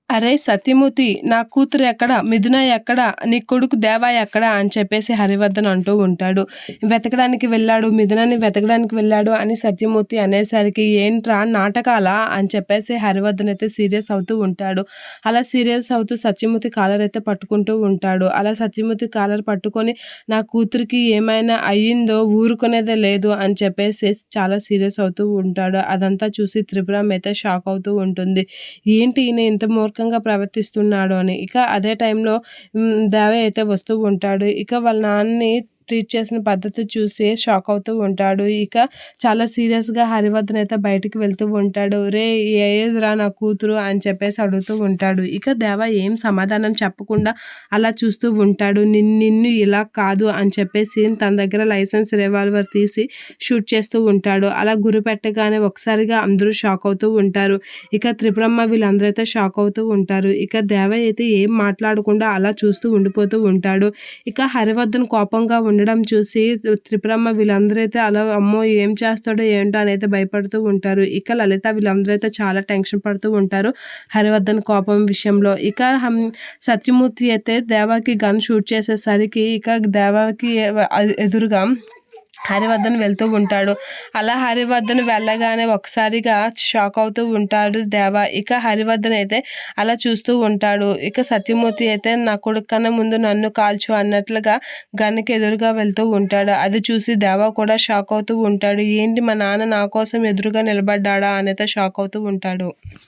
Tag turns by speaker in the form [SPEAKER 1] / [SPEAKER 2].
[SPEAKER 1] "అరేయ్ సత్యమూర్తి! నా కూతురు ఎక్కడ? మిథున ఎక్కడ? నీ కొడుకు దేవా ఎక్కడ?" అని చెప్పేసి హరివర్ధన్ అంటూ ఉంటాడు. "వెతకడానికి వెళ్ళాడు, మిథునని వెతకడానికి వెళ్ళాడు" అని సత్యమూర్తి అనేసరికి, "ఏంట్రా నాటకాలా?" అని చెప్పేసి హరివర్ధన్ అయితే సీరియస్ అవుతూ ఉంటాడు. అలా సీరియస్ అవుతూ సత్యమూర్తి కాలర్ అయితే పట్టుకుంటూ ఉంటాడు. అలా సత్యమూర్తి కాలర్ పట్టుకొని, "నా కూతురికి ఏమైనా అయ్యిందో ఊరుకునేదే లేదు" అని చెప్పేసి చాలా సీరియస్ అవుతూ ఉంటాడు. అదంతా చూసి త్రిపురమ్మ అయితే షాక్ అవుతూ ఉంటుంది. ఏంటి ఈయన ఇంత మూర్ఖంగా ప్రవర్తిస్తున్నాడు అని. ఇక అదే టైంలో దేవయ్య అయితే వస్తూ ఉంటాడు. ఇక వాళ్ళ నాన్నని ట్రీట్ చేసిన పద్ధతి చూసి షాక్ అవుతూ ఉంటాడు. ఇక చాలా సీరియస్‌గా హరివర్ధన్ అయితే బయటికి వెళ్తూ ఉంటాడు. "రేయ్! ఏదిరా నా కూతురు" అని చెప్పేసి అడుగుతూ ఉంటాడు. ఇక దేవ ఏం సమాధానం చెప్పకుండా అలా చూస్తూ ఉంటాడు. నిన్ను ఇలా కాదు" అని చెప్పేసి తన దగ్గర లైసెన్స్ రివాల్వర్ తీసి షూట్ చేస్తూ ఉంటాడు. అలా గురి పెట్టగానే ఒకసారిగా అందరూ షాక్ అవుతూ ఉంటారు. ఇక త్రిపురమ్మ వీళ్ళందరూ అయితే షాక్ అవుతూ ఉంటారు. ఇక దేవయ్య అయితే ఏం మాట్లాడకుండా అలా చూస్తూ ఉండిపోతూ ఉంటాడు. ఇక హరివర్ధన్ కోపంగా ఉండడం చూసి త్రిపురమ్మ వీళ్ళందరూ అయితే అలా అమ్మో! ఏం చేస్తాడో ఏంటో అని అయితే భయపడుతూ ఉంటారు. ఇక లలిత వీళ్ళందరూ అయితే చాలా టెన్షన్ పడుతూ ఉంటారు హరివర్ధన్ కోపం విషయంలో. ఇక సత్యమూర్తి అయితే దేవాకి గన్ షూట్ చేసేసరికి ఇక దేవాకి ఎదురుగా హరివర్ధన్ వెళ్తూ ఉంటాడు. అలా హరివర్ధన్ వెళ్ళగానే ఒకసారిగా షాక్ అవుతూ ఉంటాడు దేవ. ఇక హరివర్ధన్ అయితే అలా చూస్తూ ఉంటాడు. ఇక సత్యమూర్తి అయితే నా కొడుకు కన్నా ముందు నన్ను కాల్చు అన్నట్లుగా గన్‌కి ఎదురుగా వెళ్తూ ఉంటాడు. అది చూసి దేవ కూడా షాక్ అవుతూ ఉంటాడు. ఏంటి మా నాన్న నా కోసం ఎదురుగా నిలబడ్డాడా అనైతే షాక్ అవుతూ ఉంటాడు.